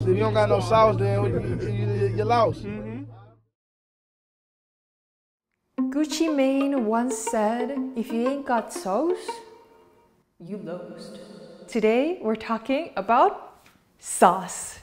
So if you don't got no sauce, then you lost. Gucci Mane once said, if you ain't got sauce, you lost. Today, we're talking about sauce.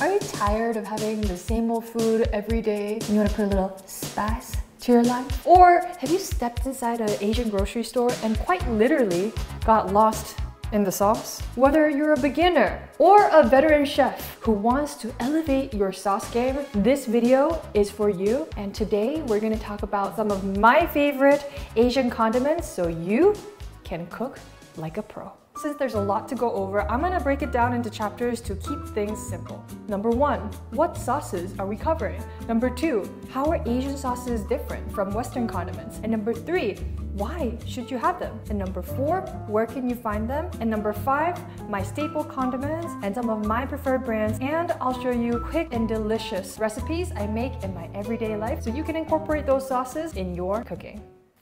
Are you tired of having the same old food every day and you want to put a little spice to your life? Or have you stepped inside an Asian grocery store and quite literally got lost in the sauce? Whether you're a beginner or a veteran chef who wants to elevate your sauce game, this video is for you. And today we're going to talk about some of my favorite Asian condiments so you can cook like a pro. Since there's a lot to go over, I'm gonna break it down into chapters to keep things simple. Number 1, what sauces are we covering? Number 2, how are Asian sauces different from Western condiments? And number 3, why should you have them? And number 4, where can you find them? And number 5, my staple condiments and some of my preferred brands. And I'll show you quick and delicious recipes I make in my everyday life so you can incorporate those sauces in your cooking.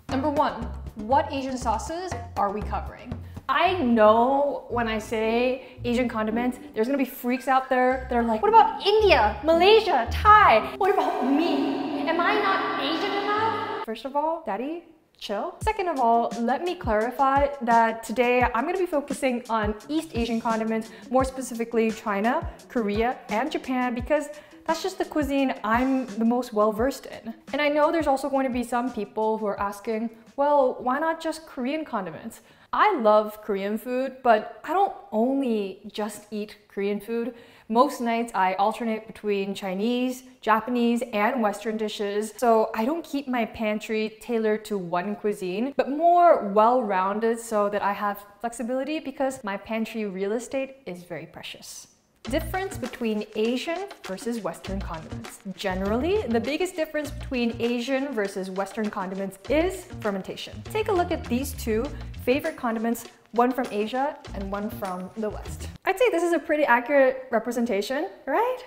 Number 1, what Asian sauces are we covering? I know when I say Asian condiments, there's gonna be freaks out there that are like, what about India, Malaysia, Thai? What about me? Am I not Asian enough? First of all, Daddy, chill. Second of all, let me clarify that today I'm gonna be focusing on East Asian condiments, more specifically China, Korea, and Japan, because that's just the cuisine I'm the most well-versed in. And I know there's also going to be some people who are asking, well, why not just Korean condiments? I love Korean food, but I don't only just eat Korean food. Most nights I alternate between Chinese, Japanese, and Western dishes, so I don't keep my pantry tailored to one cuisine, but more well-rounded so that I have flexibility because my pantry real estate is very precious. Difference between Asian versus Western condiments. Generally, the biggest difference between Asian versus Western condiments is fermentation. Take a look at these two favorite condiments, one from Asia and one from the West. I'd say this is a pretty accurate representation, right?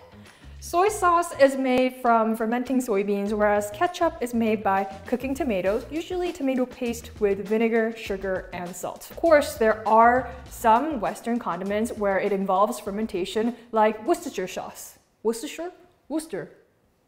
Soy sauce is made from fermenting soybeans, whereas ketchup is made by cooking tomatoes, usually tomato paste with vinegar, sugar, and salt. Of course, there are some Western condiments where it involves fermentation, like Worcestershire sauce. Worcestershire?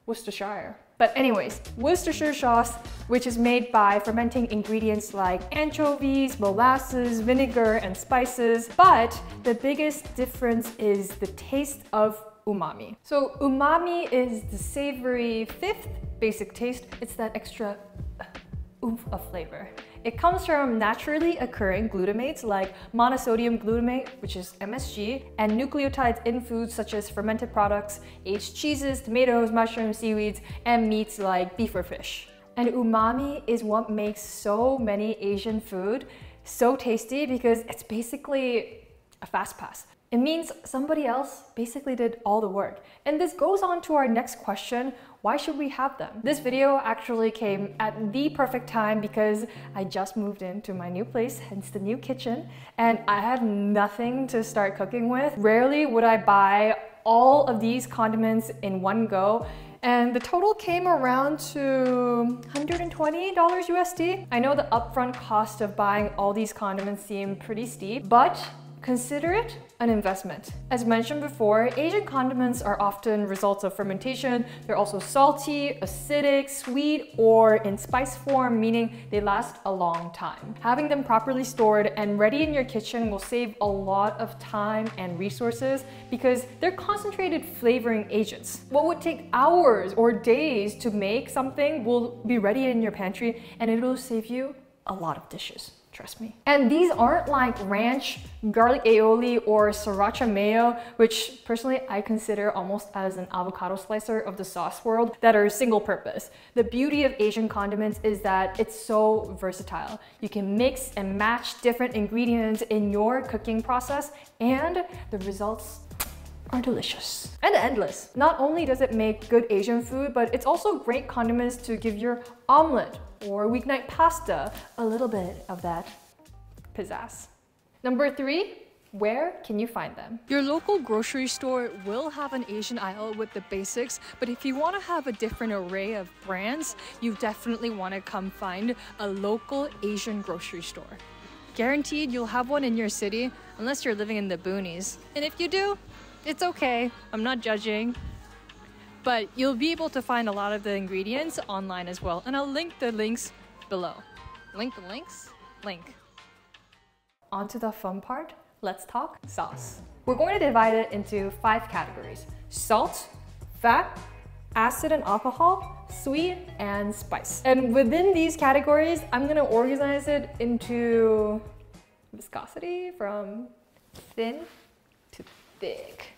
Worcestershire. But anyways, Worcestershire sauce, which is made by fermenting ingredients like anchovies, molasses, vinegar, and spices. But the biggest difference is the taste of umami. So umami is the savory fifth basic taste. It's that extra oomph of flavor. It comes from naturally occurring glutamates like monosodium glutamate, which is MSG, and nucleotides in foods such as fermented products, aged cheeses, tomatoes, mushrooms, seaweeds, and meats like beef or fish. And umami is what makes so many Asian food so tasty because it's basically a fast pass. It means somebody else basically did all the work. And this goes on to our next question, why should we have them? This video actually came at the perfect time because I just moved into my new place, hence the new kitchen, and I had nothing to start cooking with. Rarely would I buy all of these condiments in one go, and the total came around to $120 USD. I know the upfront cost of buying all these condiments seem pretty steep, but consider it an investment. As mentioned before, Asian condiments are often results of fermentation. They're also salty, acidic, sweet, or in spice form, meaning they last a long time. Having them properly stored and ready in your kitchen will save a lot of time and resources because they're concentrated flavoring agents. What would take hours or days to make something will be ready in your pantry, and it'll save you a lot of dishes. Trust me. And these aren't like ranch, garlic aioli, or sriracha mayo, which personally I consider almost as an avocado slicer of the sauce world, that are single purpose. The beauty of Asian condiments is that it's so versatile. You can mix and match different ingredients in your cooking process, and the results are delicious and endless. Not only does it make good Asian food, but it's also great condiments to give your omelet or weeknight pasta a little bit of that pizzazz. Number 3, Where can you find them? Your local grocery store will have an Asian aisle with the basics, but if you want to have a different array of brands, you definitely want to come find a local Asian grocery store. Guaranteed you'll have one in your city, unless you're living in the boonies. And if you do, it's okay, I'm not judging. But you'll be able to find a lot of the ingredients online as well, and I'll link the links below. Link the links? Link. On to the fun part. Let's talk sauce. We're going to divide it into 5 categories: salt, fat, acid and alcohol, sweet, and spice. And within these categories, I'm gonna organize it into viscosity from thin to thick.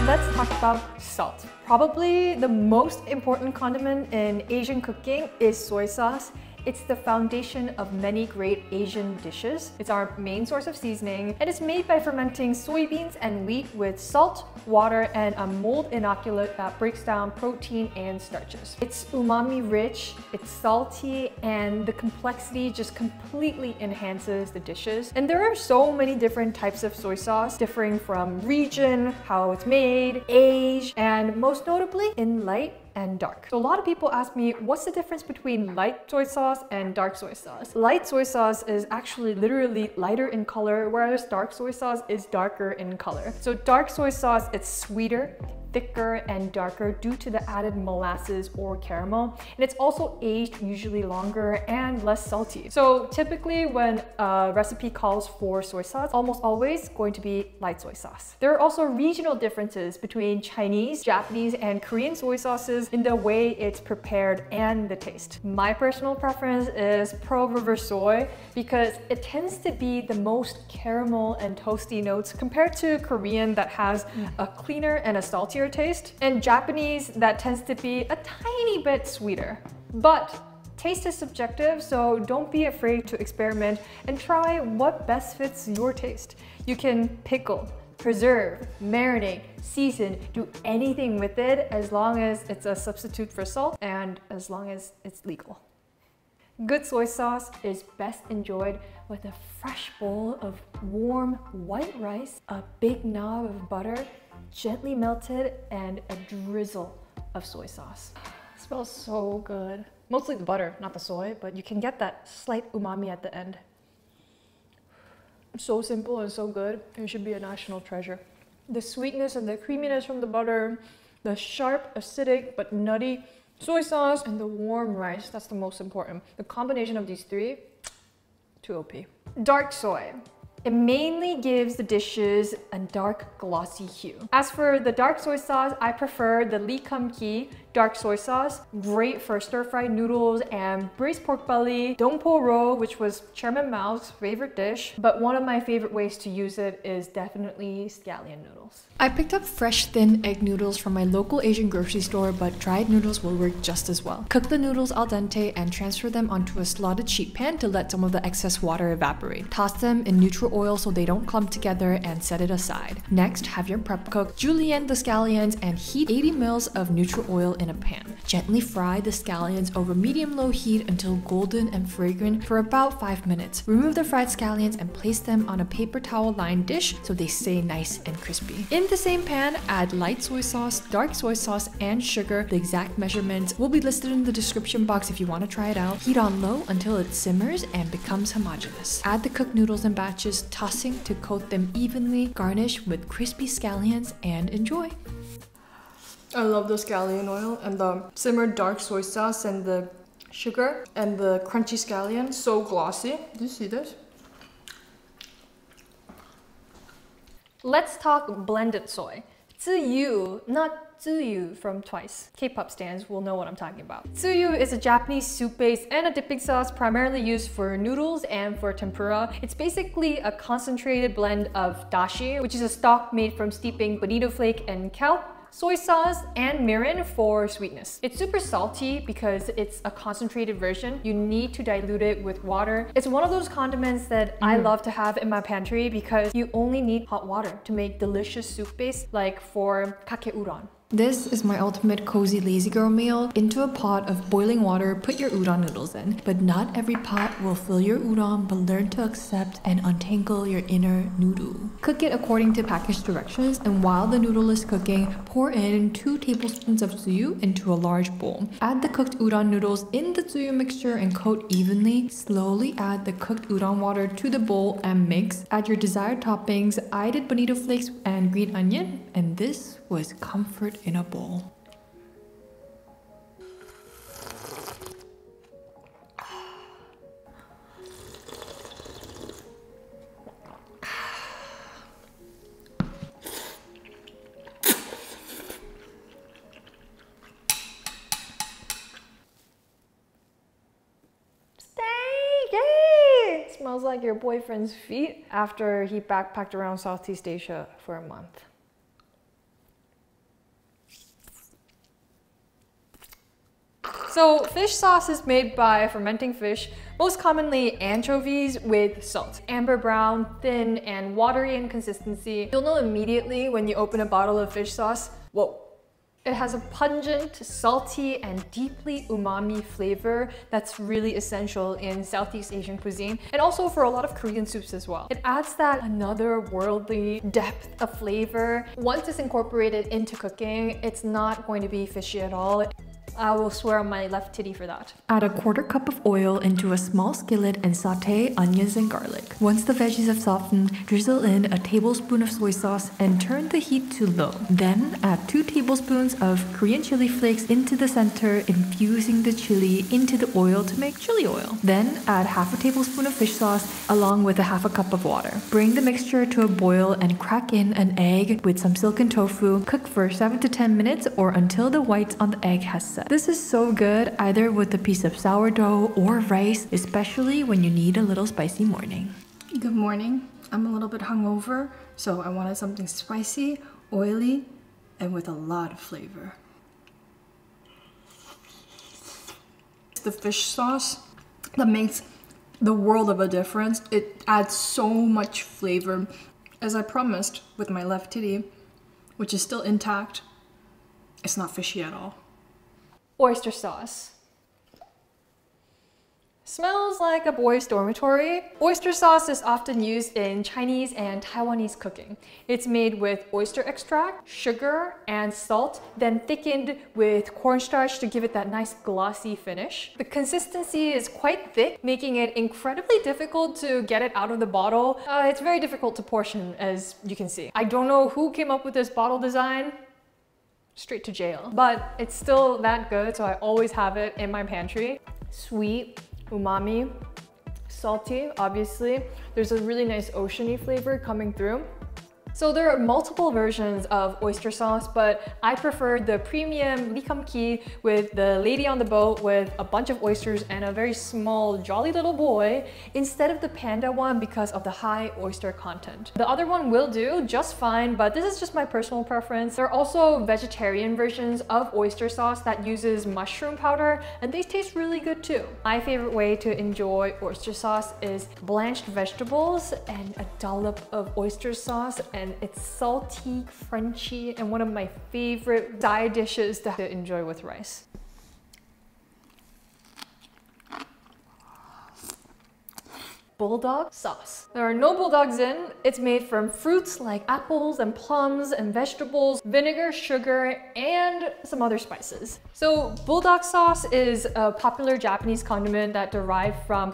Let's talk about salt. Probably the most important condiment in Asian cooking is soy sauce. It's the foundation of many great Asian dishes. It's our main source of seasoning, and it's made by fermenting soybeans and wheat with salt, water, and a mold inoculant that breaks down protein and starches. It's umami rich, it's salty, and the complexity just completely enhances the dishes. And there are so many different types of soy sauce, differing from region, how it's made, age, and most notably in light and dark. So a lot of people ask me, what's the difference between light soy sauce and dark soy sauce? Light soy sauce is actually literally lighter in color, whereas dark soy sauce is darker in color. So dark soy sauce, it's sweeter, thicker, and darker due to the added molasses or caramel. And it's also aged usually longer and less salty. So typically when a recipe calls for soy sauce, almost always going to be light soy sauce. There are also regional differences between Chinese, Japanese, and Korean soy sauces in the way it's prepared and the taste. My personal preference is pearl river soy because it tends to be the most caramel and toasty notes compared to Korean that has a cleaner and a saltier taste, and Japanese that tends to be a tiny bit sweeter. But taste is subjective, so don't be afraid to experiment and try what best fits your taste. You can pickle, preserve, marinate, season, do anything with it as long as it's a substitute for salt and as long as it's legal. Good soy sauce is best enjoyed with a fresh bowl of warm white rice, a big knob of butter, gently melted, and a drizzle of soy sauce. It smells so good. Mostly the butter, not the soy, but you can get that slight umami at the end. So simple and so good. It should be a national treasure. The sweetness and the creaminess from the butter, the sharp, acidic, but nutty soy sauce, and the warm rice, that's the most important. The combination of these three, too OP. Dark soy. It mainly gives the dishes a dark, glossy hue. As for the dark soy sauce, I prefer the Lee Kum Ki dark soy sauce. Great for stir-fried noodles and braised pork belly, dongpo ro, which was Chairman Mao's favorite dish. But one of my favorite ways to use it is definitely scallion noodles. I picked up fresh thin egg noodles from my local Asian grocery store, but dried noodles will work just as well. Cook the noodles al dente and transfer them onto a slotted sheet pan to let some of the excess water evaporate. Toss them in neutral oil so they don't clump together and set it aside. Next, have your prep cook julienne the scallions and heat 80 ml of neutral oil in a pan. Gently fry the scallions over medium-low heat until golden and fragrant for about 5 minutes. Remove the fried scallions and place them on a paper towel-lined dish so they stay nice and crispy. In the same pan, add light soy sauce, dark soy sauce, and sugar. The exact measurements will be listed in the description box if you want to try it out. Heat on low until it simmers and becomes homogeneous. Add the cooked noodles in batches, tossing to coat them evenly. Garnish with crispy scallions and enjoy. I love the scallion oil and the simmered dark soy sauce and the sugar and the crunchy scallion. So glossy. Do you see this? Let's talk blended soy. 自由, not 自由 from Twice. K-pop stans will know what I'm talking about. Tsuyu is a Japanese soup base and a dipping sauce primarily used for noodles and for tempura. It's basically a concentrated blend of dashi, which is a stock made from steeping bonito flake and kelp, soy sauce, and mirin for sweetness. It's super salty because it's a concentrated version. You need to dilute it with water. It's one of those condiments that I love to have in my pantry because you only need hot water to make delicious soup base, like for Kake Udon. This is my ultimate cozy lazy girl meal. Into a pot of boiling water, put your udon noodles in. But not every pot will fill your udon, but learn to accept and untangle your inner noodle. Cook it according to package directions, and while the noodle is cooking, pour in 2 tablespoons of tsuyu into a large bowl. Add the cooked udon noodles in the tsuyu mixture and coat evenly. Slowly add the cooked udon water to the bowl and mix. Add your desired toppings. I did bonito flakes and green onion, and this was comfort in a bowl. Smells like your boyfriend's feet after he backpacked around Southeast Asia for a month. So fish sauce is made by fermenting fish, most commonly anchovies, with salt. Amber brown, thin, and watery in consistency. You'll know immediately when you open a bottle of fish sauce, whoa. It has a pungent, salty, and deeply umami flavor that's really essential in Southeast Asian cuisine, and also for a lot of Korean soups as well. It adds that otherworldly depth of flavor. Once it's incorporated into cooking, it's not going to be fishy at all. I will swear on my left titty for that. Add a 1/4 cup of oil into a small skillet and saute onions and garlic. Once the veggies have softened, drizzle in a tablespoon of soy sauce and turn the heat to low. Then add 2 tablespoons of Korean chili flakes into the center, infusing the chili into the oil to make chili oil. Then add 1/2 tablespoon of fish sauce along with 1/2 cup of water. Bring the mixture to a boil and crack in an egg with some silken tofu. Cook for 7 to 10 minutes or until the whites on the egg has set. This is so good either with a piece of sourdough or rice, especially when you need a little spicy morning. Good morning. I'm a little bit hungover, so I wanted something spicy, oily, and with a lot of flavor. The fish sauce that makes the world of a difference. It adds so much flavor. As I promised with my left titty, which is still intact, it's not fishy at all. Oyster sauce. Smells like a boys' dormitory. Oyster sauce is often used in Chinese and Taiwanese cooking. It's made with oyster extract, sugar, and salt, then thickened with cornstarch to give it that nice glossy finish. The consistency is quite thick, making it incredibly difficult to get it out of the bottle. It's very difficult to portion, as you can see. I don't know who came up with this bottle design. Straight to jail. But it's still that good, so I always have it in my pantry. Sweet, umami, salty, obviously. There's a really nice oceany flavor coming through. So there are multiple versions of oyster sauce, but I prefer the premium rikamki with the lady on the boat with a bunch of oysters and a very small jolly little boy instead of the panda one because of the high oyster content. The other one will do just fine, but this is just my personal preference. There are also vegetarian versions of oyster sauce that uses mushroom powder, and they taste really good too. My favorite way to enjoy oyster sauce is blanched vegetables and a dollop of oyster sauce, and it's salty, crunchy, and one of my favorite side dishes to enjoy with rice. Bulldog sauce. There are no bulldogs in. It's made from fruits like apples and plums and vegetables, vinegar, sugar, and some other spices. So bulldog sauce is a popular Japanese condiment that derived from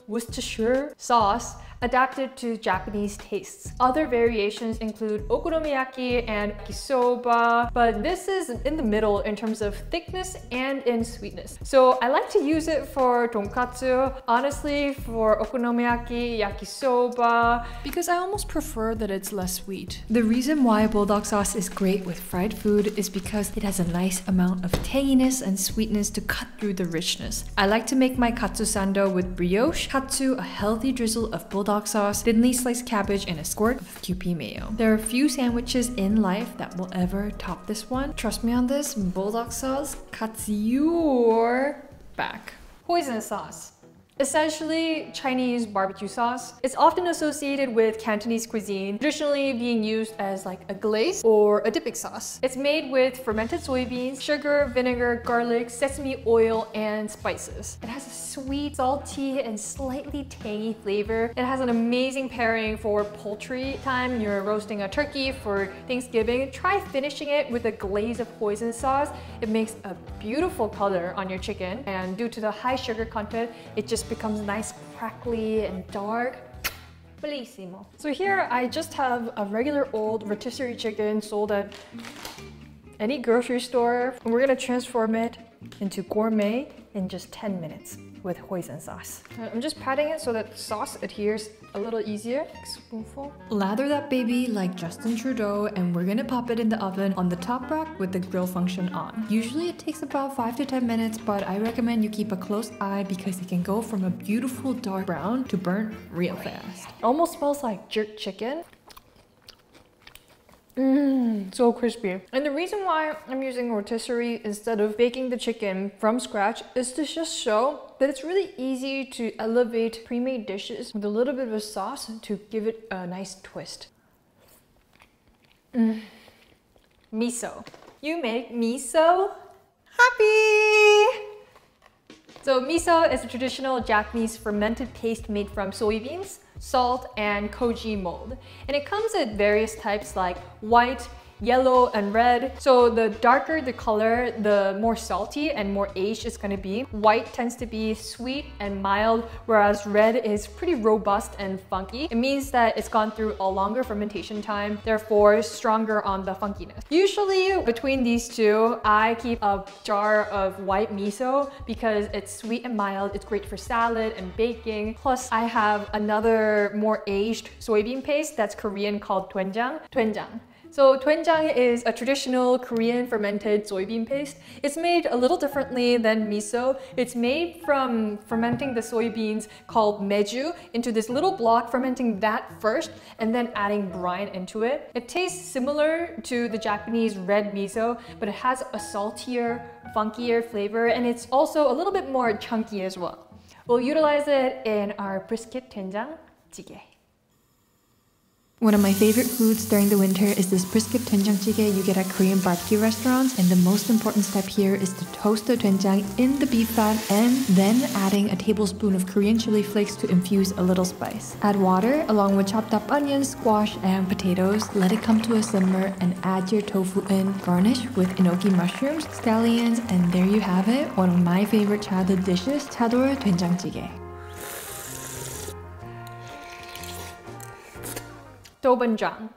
Worcestershire sauce, adapted to Japanese tastes. Other variations include okonomiyaki and yakisoba, but this is in the middle in terms of thickness and in sweetness. So I like to use it for tonkatsu, honestly for okonomiyaki, yakisoba, because I almost prefer that it's less sweet. The reason why bulldog sauce is great with fried food is because it has a nice amount of tanginess and sweetness to cut through the richness. I like to make my katsu sando with brioche, katsu, a healthy drizzle of bulldog sauce, thinly sliced cabbage, and a squirt of Kewpie Mayo. There are few sandwiches in life that will ever top this one. Trust me on this, bulldog sauce cuts your back. Hoisin sauce. essentially Chinese barbecue sauce. It's often associated with Cantonese cuisine, traditionally being used as like a glaze or a dipping sauce. It's made with fermented soybeans, sugar, vinegar, garlic, sesame oil, and spices. It has a sweet, salty, and slightly tangy flavor. It has an amazing pairing for poultry time. You're roasting a turkey for Thanksgiving. Try finishing it with a glaze of hoisin sauce. It makes a beautiful color on your chicken, and due to the high sugar content, it just becomes nice, crackly, and dark. Bellissimo. So here I just have a regular old rotisserie chicken sold at any grocery store, and we're gonna transform it into gourmet in just 10 minutes with hoisin sauce. I'm just patting it so that the sauce adheres a little easier. A spoonful. Lather that baby like Justin Trudeau, and we're gonna pop it in the oven on the top rack with the grill function on. Usually it takes about 5 to 10 minutes, but I recommend you keep a close eye because it can go from a beautiful dark brown to burnt real fast. It almost smells like jerk chicken. So crispy. And the reason why I'm using rotisserie instead of baking the chicken from scratch is to just show that it's really easy to elevate pre-made dishes with a little bit of a sauce to give it a nice twist. Miso. You make miso happy! So miso is a traditional Japanese fermented paste made from soybeans, salt, and koji mold. And it comes in various types like white, yellow, and red. So the darker the color, the more salty and more aged it's gonna be. White tends to be sweet and mild, whereas red is pretty robust and funky. It means that it's gone through a longer fermentation time, therefore stronger on the funkiness. Usually between these two, I keep a jar of white miso because it's sweet and mild. It's great for salad and baking. Plus I have another more aged soybean paste that's Korean called Doenjang. So doenjang is a traditional Korean fermented soybean paste. It's made a little differently than miso. It's made from fermenting the soybeans called meju into this little block, fermenting that first and then adding brine into it. It tastes similar to the Japanese red miso, but it has a saltier, funkier flavor, and it's also a little bit more chunky as well. We'll utilize it in our Brisket Doenjangjjigae. One of my favorite foods during the winter is this Brisket Doenjangjjigae you get at Korean barbecue restaurants, and the most important step here is to toast the doenjang in the beef fat and then adding a tablespoon of Korean chili flakes to infuse a little spice. Add water along with chopped up onions, squash, and potatoes. Let it come to a simmer and add your tofu in. Garnish with enoki mushrooms, scallions, and there you have it, one of my favorite childhood dishes, chador doenjangjjigae. Doenjang.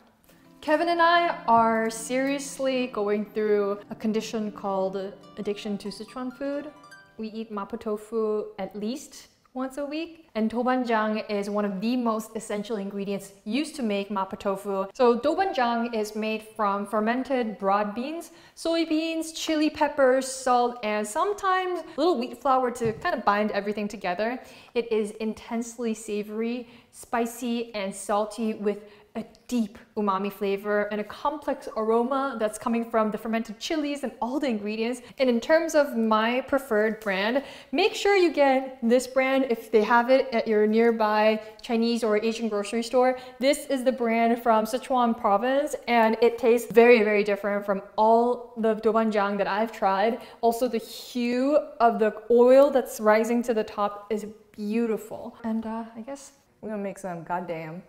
Kevin and I are seriously going through a condition called addiction to Szechuan food. We eat Mapo Tofu at least once a week, and Doenjang is one of the most essential ingredients used to make Mapo Tofu. So Doenjang is made from fermented broad beans, soybeans, chili peppers, salt, and sometimes a little wheat flour to kind of bind everything together. It is intensely savory, spicy, and salty with a deep umami flavor and a complex aroma that's coming from the fermented chilies and all the ingredients. And in terms of my preferred brand, make sure you get this brand if they have it at your nearby Chinese or Asian grocery store. This is the brand from Szechuan province, and it tastes very, very different from all the doenjang that I've tried. Also, the hue of the oil that's rising to the top is beautiful. And I guess we're gonna make some goddamn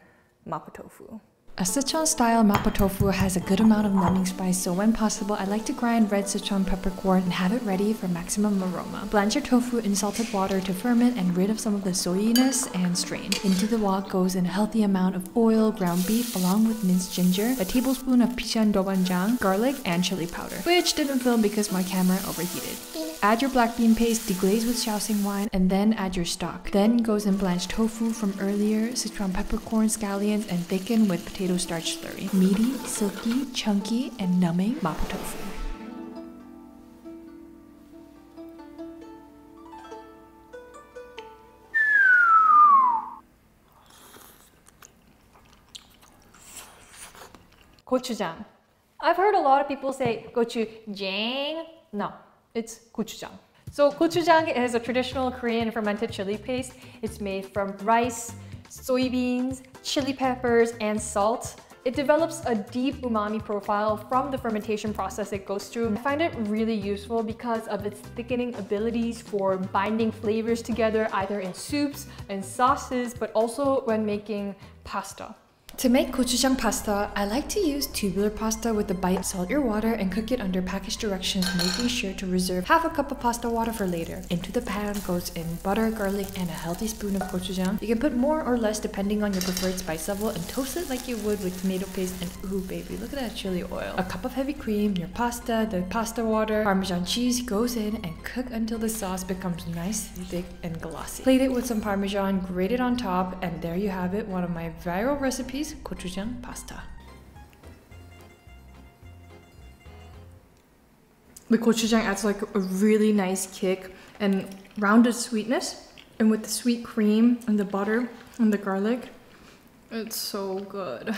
Mapo Tofu. A Szechuan-style Mapo Tofu has a good amount of numbing spice, so when possible, I like to grind red Szechuan peppercorn and have it ready for maximum aroma. Blanch your tofu in salted water to ferment and rid of some of the soyiness and strain. Into the wok goes a healthy amount of oil, ground beef, along with minced ginger, a tablespoon of Pixian Doubanjiang, garlic, and chili powder, which didn't film because my camera overheated. Add your black bean paste, deglaze with Shaoxing Wine, and then add your stock. Then goes in blanched tofu from earlier, Szechuan peppercorn, scallions, and thicken with potato starch slurry. Meaty, silky, chunky, and numbing Mapo Tofu. Gochujang. I've heard a lot of people say gochujang. No, it's gochujang. So gochujang is a traditional Korean fermented chili paste. It's made from rice, soybeans, chili peppers, and salt. It develops a deep umami profile from the fermentation process it goes through. I find it really useful because of its thickening abilities for binding flavors together, either in soups and sauces, but also when making pasta. To make gochujang pasta, I like to use tubular pasta with the bite. Salt your water and cook it under package directions, making sure to reserve half a cup of pasta water for later. Into the pan goes in butter, garlic, and a healthy spoon of gochujang. You can put more or less depending on your preferred spice level and toast it like you would with tomato paste and ooh baby, look at that chili oil. A cup of heavy cream, your pasta, the pasta water, Parmesan cheese goes in and cook until the sauce becomes nice, thick, and glossy. Plate it with some Parmesan grated on top, and there you have it, one of my viral recipes, gochujang pasta. The gochujang adds like a really nice kick and rounded sweetness, and with the sweet cream and the butter and the garlic, it's so good.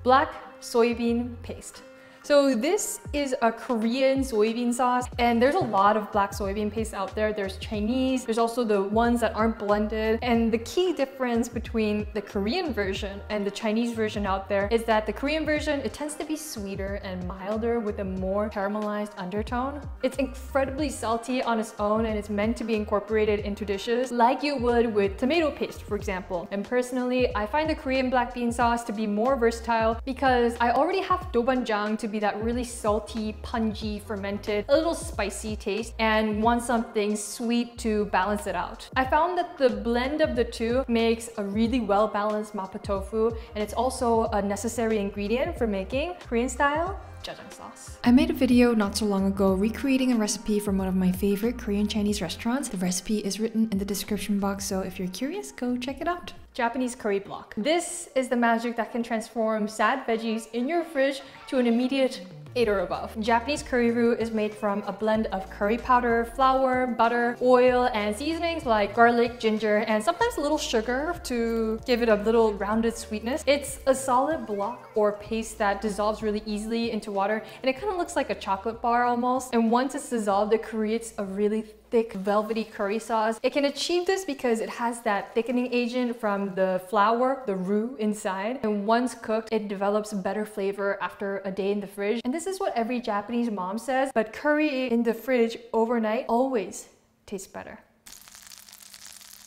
Black soybean paste. So this is a Korean soybean sauce, and there's a lot of black soybean paste out there. There's Chinese, there's also the ones that aren't blended. And the key difference between the Korean version and the Chinese version out there is that the Korean version, it tends to be sweeter and milder with a more caramelized undertone. It's incredibly salty on its own, and it's meant to be incorporated into dishes like you would with tomato paste, for example. And personally, I find the Korean black bean sauce to be more versatile because I already have Doenjang to be that really salty, pungy, fermented, a little spicy taste, and want something sweet to balance it out. I found that the blend of the two makes a really well-balanced Mapo Tofu, and it's also a necessary ingredient for making Korean-style jjajang sauce. I made a video not so long ago recreating a recipe from one of my favorite Korean Chinese restaurants. The recipe is written in the description box, so if you're curious, go check it out. Japanese curry block. This is the magic that can transform sad veggies in your fridge to an immediate 8 or above. Japanese curry roux is made from a blend of curry powder, flour, butter, oil, and seasonings like garlic, ginger, and sometimes a little sugar to give it a little rounded sweetness. It's a solid block or paste that dissolves really easily into water, and it kind of looks like a chocolate bar almost. And once it's dissolved, it creates a really thick, velvety curry sauce. It can achieve this because it has that thickening agent from the flour, the roux inside. And once cooked, it develops better flavor after a day in the fridge. And this is what every Japanese mom says, but curry in the fridge overnight always tastes better.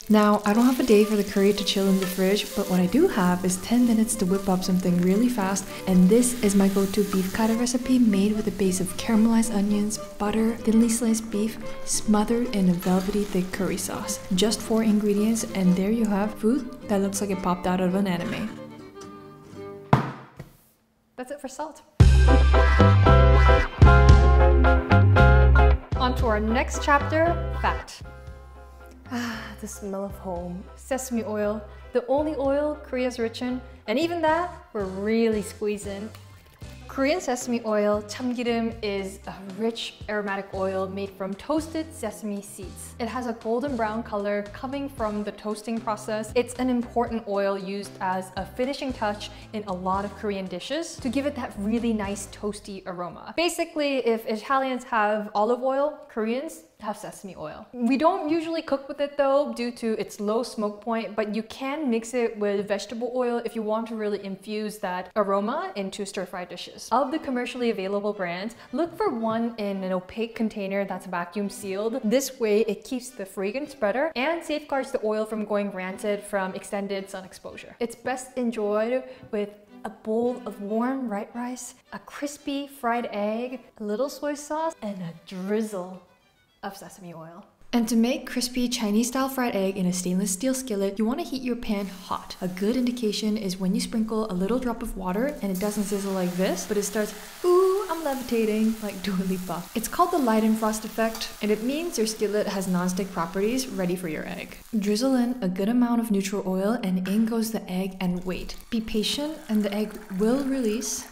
Now, I don't have a day for the curry to chill in the fridge, but what I do have is 10 minutes to whip up something really fast, and this is my go-to beef kare recipe made with a base of caramelized onions, butter, thinly sliced beef, smothered in a velvety thick curry sauce. Just 4 ingredients, and there you have food that looks like it popped out of an anime. That's it for salt. On to our next chapter, fat. Ah, the smell of home. Sesame oil, the only oil Korea's rich in, and even that, we're really squeezing. Korean sesame oil, 참기름, is a rich aromatic oil made from toasted sesame seeds. It has a golden brown color coming from the toasting process. It's an important oil used as a finishing touch in a lot of Korean dishes to give it that really nice toasty aroma. Basically, if Italians have olive oil, Koreans have sesame oil. We don't usually cook with it though due to its low smoke point, but you can mix it with vegetable oil if you want to really infuse that aroma into stir-fry dishes. Of the commercially available brands, look for one in an opaque container that's vacuum sealed. This way it keeps the fragrance better and safeguards the oil from going rancid from extended sun exposure. It's best enjoyed with a bowl of warm white rice, a crispy fried egg, a little soy sauce, and a drizzle of sesame oil. And to make crispy Chinese-style fried egg in a stainless steel skillet, you want to heat your pan hot. A good indication is when you sprinkle a little drop of water and it doesn't sizzle like this, but it starts, ooh, I'm levitating, like Dua Lipa. It's called the Leidenfrost effect, and it means your skillet has non-stick properties ready for your egg. Drizzle in a good amount of neutral oil and in goes the egg, and wait. Be patient and the egg will release,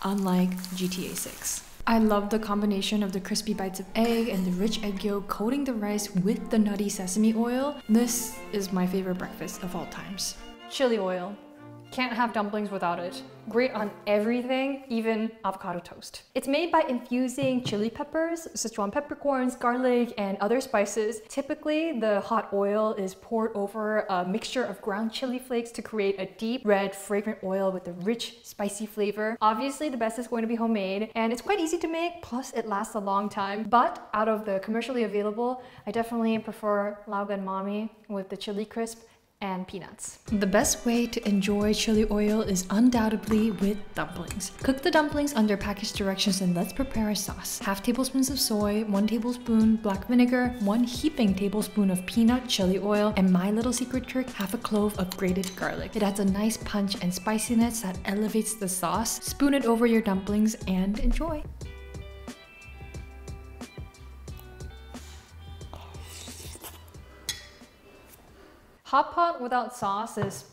unlike GTA 6. I love the combination of the crispy bites of egg and the rich egg yolk coating the rice with the nutty sesame oil. This is my favorite breakfast of all times. Chili oil. Can't have dumplings without it. Great on everything, even avocado toast. It's made by infusing chili peppers, Szechuan peppercorns, garlic, and other spices. Typically, the hot oil is poured over a mixture of ground chili flakes to create a deep red fragrant oil with a rich spicy flavor. Obviously, the best is going to be homemade, and it's quite easy to make, plus it lasts a long time. But out of the commercially available, I definitely prefer Lao Gan Mami with the chili crisp and peanuts. The best way to enjoy chili oil is undoubtedly with dumplings. Cook the dumplings under package directions and let's prepare a sauce. Half tablespoons of soy, 1 tablespoon black vinegar, 1 heaping tablespoon of peanut chili oil, and my little secret trick, half a clove of grated garlic. It adds a nice punch and spiciness that elevates the sauce. Spoon it over your dumplings and enjoy. Hot pot without sauce is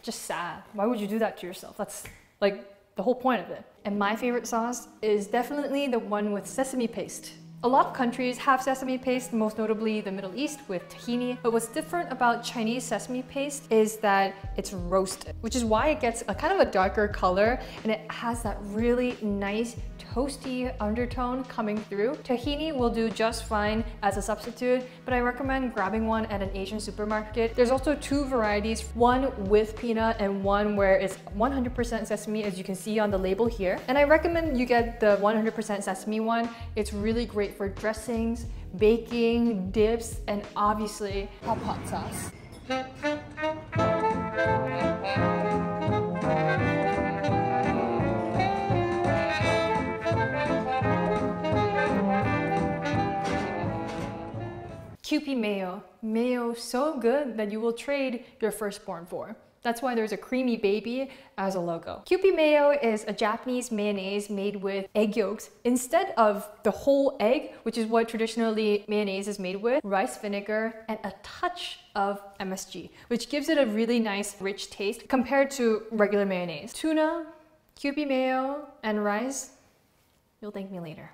just sad. Why would you do that to yourself? That's like the whole point of it. And my favorite sauce is definitely the one with sesame paste. A lot of countries have sesame paste, most notably the Middle East with tahini. But what's different about Chinese sesame paste is that it's roasted, which is why it gets a kind of a darker color and it has that really nice toasty undertone coming through. Tahini will do just fine as a substitute, but I recommend grabbing one at an Asian supermarket. There's also 2 varieties, one with peanut and one where it's 100% sesame, as you can see on the label here. And I recommend you get the 100% sesame one. It's really great for dressings, baking, dips, and obviously hot pot sauce. Kewpie Mayo. Mayo so good that you will trade your firstborn for. That's why there's a creamy baby as a logo. Kewpie Mayo is a Japanese mayonnaise made with egg yolks instead of the whole egg, which is what traditionally mayonnaise is made with, rice vinegar, and a touch of MSG, which gives it a really nice, rich taste compared to regular mayonnaise. Tuna, Kewpie Mayo, and rice. You'll thank me later.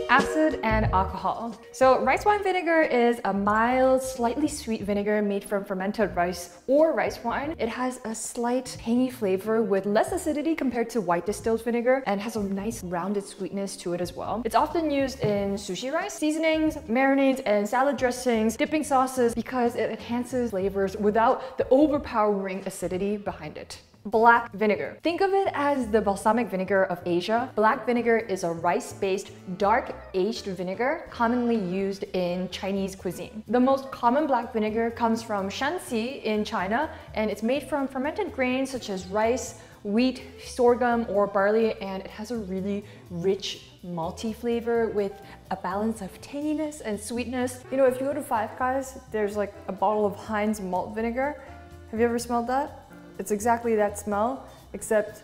Acid and alcohol. So rice wine vinegar is a mild, slightly sweet vinegar made from fermented rice or rice wine. It has a slight tangy flavor with less acidity compared to white distilled vinegar and has a nice rounded sweetness to it as well. It's often used in sushi rice, seasonings, marinades, and salad dressings, dipping sauces because it enhances flavors without the overpowering acidity behind it. Black vinegar. Think of it as the balsamic vinegar of Asia. Black vinegar is a rice-based, dark-aged vinegar commonly used in Chinese cuisine. The most common black vinegar comes from Shanxi in China, and it's made from fermented grains such as rice, wheat, sorghum, or barley, and it has a really rich, malty flavor with a balance of tanginess and sweetness. You know, if you go to Five Guys, there's like a bottle of Heinz malt vinegar. Have you ever smelled that? It's exactly that smell, except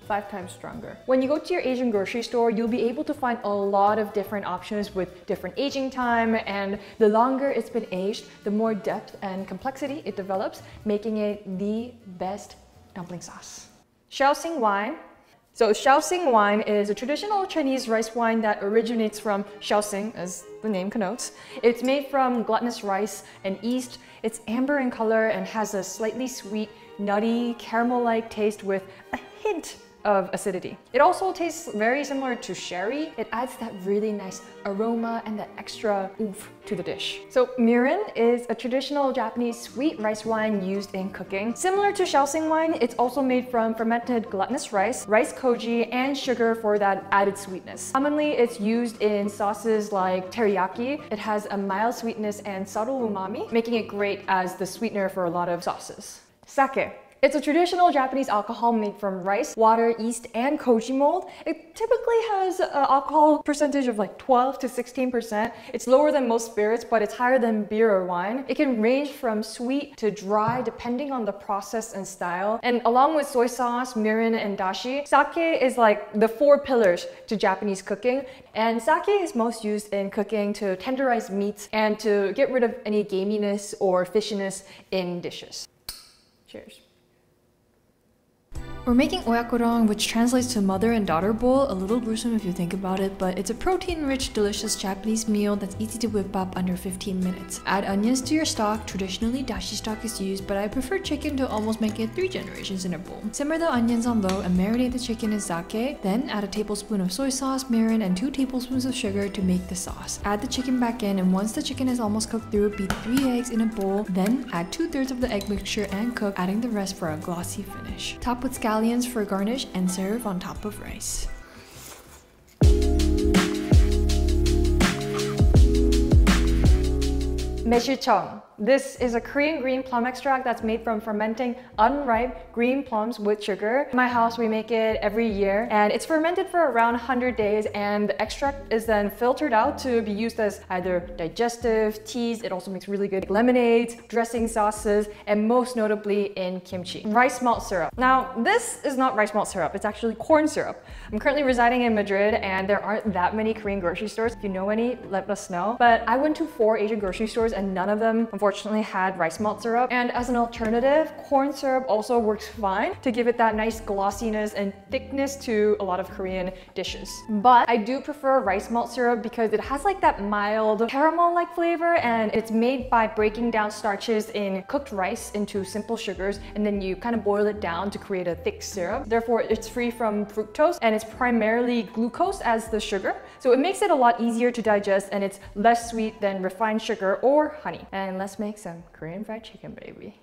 5 times stronger. When you go to your Asian grocery store, you'll be able to find a lot of different options with different aging time, and the longer it's been aged, the more depth and complexity it develops, making it the best dumpling sauce. Shaoxing Wine. So Shaoxing Wine is a traditional Chinese rice wine that originates from Shaoxing, as the name connotes. It's made from glutinous rice and yeast. It's amber in color and has a slightly sweet, nutty, caramel-like taste with a hint of acidity. It also tastes very similar to sherry. It adds that really nice aroma and that extra oomph to the dish. So Mirin is a traditional Japanese sweet rice wine used in cooking. Similar to Shaoxing wine, it's also made from fermented glutinous rice, rice koji, and sugar for that added sweetness. Commonly, it's used in sauces like teriyaki. It has a mild sweetness and subtle umami, making it great as the sweetener for a lot of sauces. Sake. It's a traditional Japanese alcohol made from rice, water, yeast, and koji mold. It typically has an alcohol percentage of like 12 to 16%. It's lower than most spirits, but it's higher than beer or wine. It can range from sweet to dry depending on the process and style. And along with soy sauce, mirin, and dashi, sake is like the 4 pillars to Japanese cooking. And sake is most used in cooking to tenderize meats and to get rid of any gaminess or fishiness in dishes. Cheers. We're making oyakodon, which translates to mother and daughter bowl. A little gruesome if you think about it, but it's a protein-rich, delicious Japanese meal that's easy to whip up under 15 minutes. Add onions to your stock. Traditionally, dashi stock is used, but I prefer chicken to almost make it 3 generations in a bowl. Simmer the onions on low and marinate the chicken in sake. Then add a tablespoon of soy sauce, mirin, and 2 tablespoons of sugar to make the sauce. Add the chicken back in, and once the chicken is almost cooked through, beat 3 eggs in a bowl. Then add 2/3 of the egg mixture and cook, adding the rest for a glossy finish. Top with scallions for garnish and serve on top of rice. Mechichong. This is a Korean green plum extract that's made from fermenting unripe green plums with sugar. In my house, we make it every year, and it's fermented for around 100 days, and the extract is then filtered out to be used as either digestive, teas. It also makes really good lemonades, dressing sauces, and most notably in kimchi. Rice malt syrup. Now, this is not rice malt syrup, it's actually corn syrup. I'm currently residing in Madrid, and there aren't that many Korean grocery stores. If you know any, let us know. But I went to 4 Asian grocery stores, and none of them, unfortunately, had rice malt syrup. And as an alternative, corn syrup also works fine to give it that nice glossiness and thickness to a lot of Korean dishes. But I do prefer rice malt syrup because it has like that mild caramel-like flavor, and it's made by breaking down starches in cooked rice into simple sugars, and then you kind of boil it down to create a thick syrup. Therefore, it's free from fructose, and it's primarily glucose as the sugar. So it makes it a lot easier to digest, and it's less sweet than refined sugar or honey. And let's make some Korean fried chicken, baby.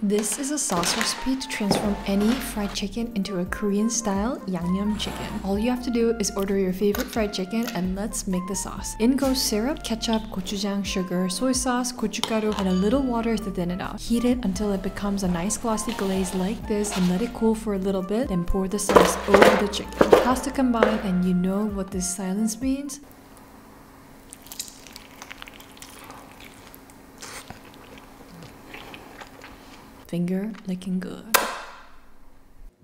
This is a sauce recipe to transform any fried chicken into a Korean-style Yangnyeom chicken. All you have to do is order your favorite fried chicken, and let's make the sauce. In goes syrup, ketchup, gochujang, sugar, soy sauce, gochugaru, and a little water to thin it out. Heat it until it becomes a nice glossy glaze like this, and let it cool for a little bit, then pour the sauce over the chicken. Has to combine, and you know what this silence means? Finger licking good.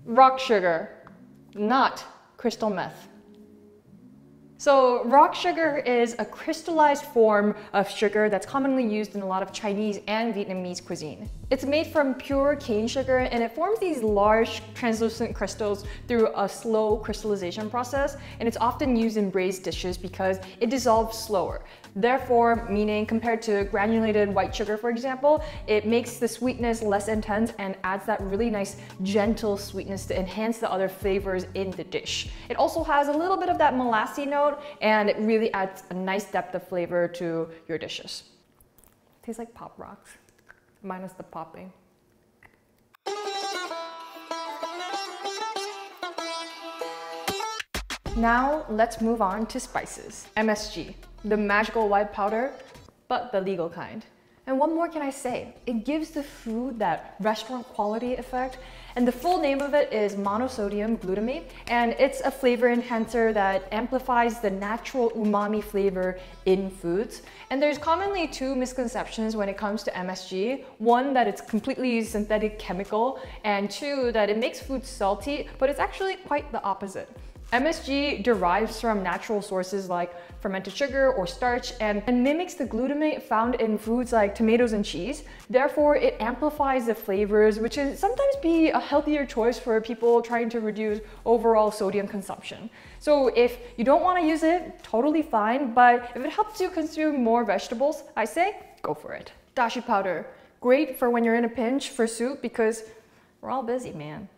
Rock sugar, not crystal meth. So rock sugar is a crystallized form of sugar that's commonly used in a lot of Chinese and Vietnamese cuisine. It's made from pure cane sugar, and it forms these large translucent crystals through a slow crystallization process, and it's often used in braised dishes because it dissolves slower. Therefore, meaning compared to granulated white sugar, for example, it makes the sweetness less intense and adds that really nice gentle sweetness to enhance the other flavors in the dish. It also has a little bit of that molassy note, and it really adds a nice depth of flavor to your dishes. Tastes like Pop Rocks, minus the popping. Now let's move on to spices. MSG, the magical white powder, but the legal kind. And what more can I say? It gives the food that restaurant quality effect, and the full name of it is monosodium glutamate, and it's a flavor enhancer that amplifies the natural umami flavor in foods. And there's commonly 2 misconceptions when it comes to MSG. One, that it's completely synthetic chemical, and 2, that it makes food salty, but it's actually quite the opposite. MSG derives from natural sources like fermented sugar or starch and mimics the glutamate found in foods like tomatoes and cheese. Therefore, it amplifies the flavors, which can sometimes be a healthier choice for people trying to reduce overall sodium consumption. So if you don't want to use it, totally fine, but if it helps you consume more vegetables, I say go for it. Dashi powder, great for when you're in a pinch for soup because we're all busy, man.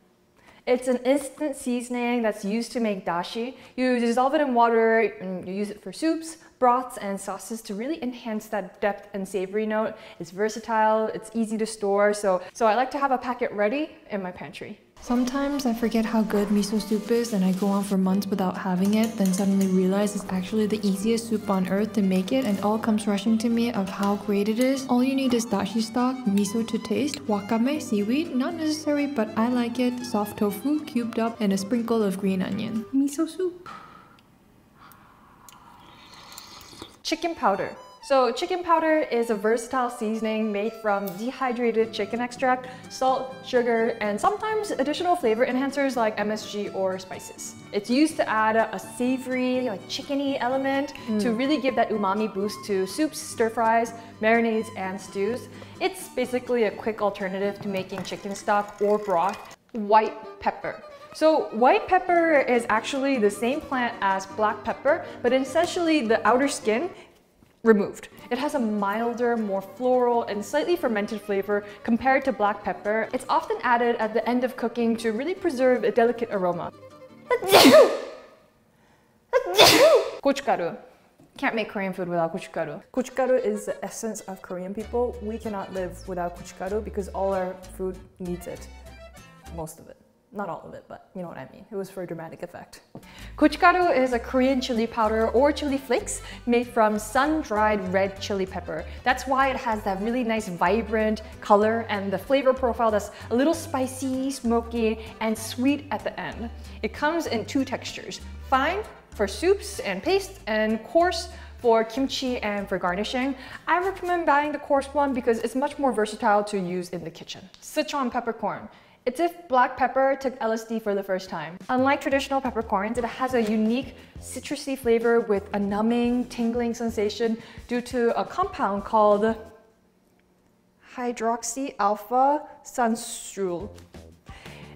It's an instant seasoning that's used to make dashi. You dissolve it in water and you use it for soups, broths and sauces to really enhance that depth and savory note. It's versatile, it's easy to store, so I like to have a packet ready in my pantry. Sometimes I forget how good miso soup is and I go on for months without having it, then suddenly realize it's actually the easiest soup on earth to make it, and all comes rushing to me of how great it is. All you need is dashi stock, miso to taste, wakame, seaweed, not necessary but I like it, soft tofu, cubed up, and a sprinkle of green onion. Miso soup. Chicken powder. So chicken powder is a versatile seasoning made from dehydrated chicken extract, salt, sugar, and sometimes additional flavor enhancers like MSG or spices. It's used to add a savory, like chickeny element to really give that umami boost to soups, stir-fries, marinades, and stews. It's basically a quick alternative to making chicken stock or broth. White pepper. So white pepper is actually the same plant as black pepper, but essentially the outer skin removed. It has a milder, more floral, and slightly fermented flavor compared to black pepper. It's often added at the end of cooking to really preserve a delicate aroma. Gochugaru. Can't make Korean food without gochugaru. Gochugaru is the essence of Korean people. We cannot live without gochugaru because all our food needs it. Most of it. Not all of it, but you know what I mean. It was for dramatic effect. Gochugaru is a Korean chili powder or chili flakes made from sun-dried red chili pepper. That's why it has that really nice vibrant color and the flavor profile that's a little spicy, smoky, and sweet at the end. It comes in two textures, fine for soups and paste, and coarse for kimchi and for garnishing. I recommend buying the coarse one because it's much more versatile to use in the kitchen. Szechuan peppercorn. It's if black pepper took LSD for the first time. Unlike traditional peppercorns, it has a unique citrusy flavor with a numbing, tingling sensation due to a compound called hydroxy-alpha sansrul.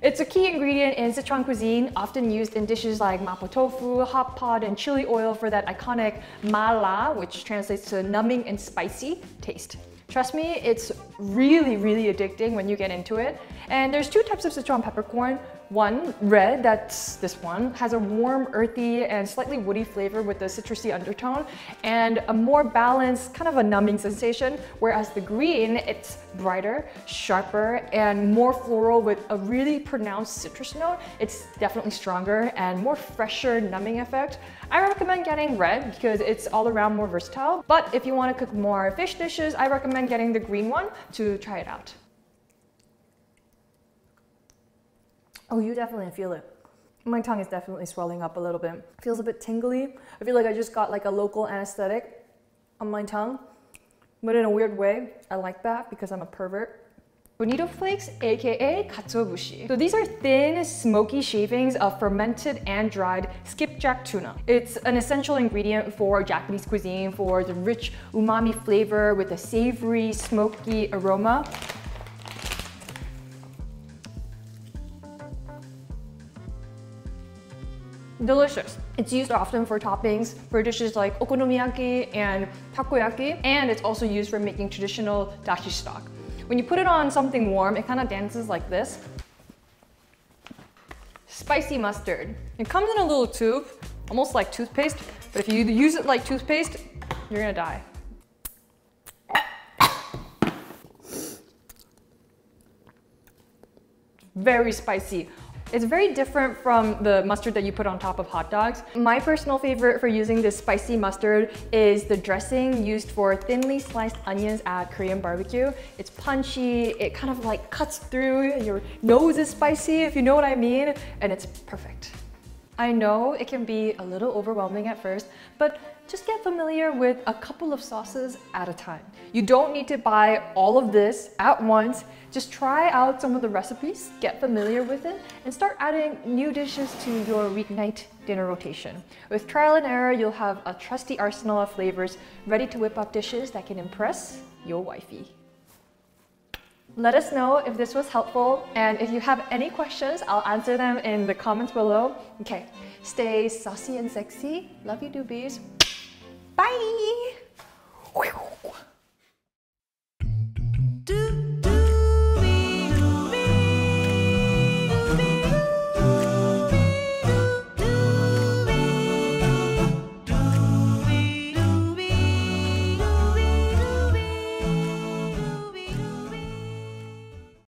It's a key ingredient in Szechuan cuisine, often used in dishes like Mapo Tofu, hot pot, and chili oil for that iconic mala, which translates to numbing and spicy taste. Trust me, it's really, really addicting when you get into it. And there's two types of Szechuan peppercorn. One, red, that's this one, has a warm, earthy, and slightly woody flavor with a citrusy undertone, and a more balanced, kind of a numbing sensation, whereas the green, it's brighter, sharper, and more floral with a really pronounced citrus note. It's definitely stronger and more fresher numbing effect. I recommend getting red because it's all around more versatile, but if you want to cook more fish dishes, I recommend getting the green one to try it out. Oh, you definitely feel it. My tongue is definitely swelling up a little bit. Feels a bit tingly. I feel like I just got like a local anesthetic on my tongue, but in a weird way. I like that because I'm a pervert. Bonito Flakes, aka katsuobushi. So these are thin, smoky shavings of fermented and dried skipjack tuna. It's an essential ingredient for Japanese cuisine for the rich umami flavor with a savory, smoky aroma. Delicious. It's used often for toppings for dishes like okonomiyaki and takoyaki, and it's also used for making traditional dashi stock. When you put it on something warm, it kind of dances like this. Spicy mustard. It comes in a little tube, almost like toothpaste, but if you use it like toothpaste, you're gonna die. Very spicy. It's very different from the mustard that you put on top of hot dogs. My personal favorite for using this spicy mustard is the dressing used for thinly sliced onions at Korean barbecue. It's punchy, it kind of like cuts through, your nose is spicy, if you know what I mean, and it's perfect. I know it can be a little overwhelming at first, but just get familiar with a couple of sauces at a time. You don't need to buy all of this at once. Just try out some of the recipes, get familiar with it, and start adding new dishes to your weeknight dinner rotation. With trial and error, you'll have a trusty arsenal of flavors ready to whip up dishes that can impress your wifey. Let us know if this was helpful, and if you have any questions, I'll answer them in the comments below. Okay, stay saucy and sexy. Love you, doobies. Bye!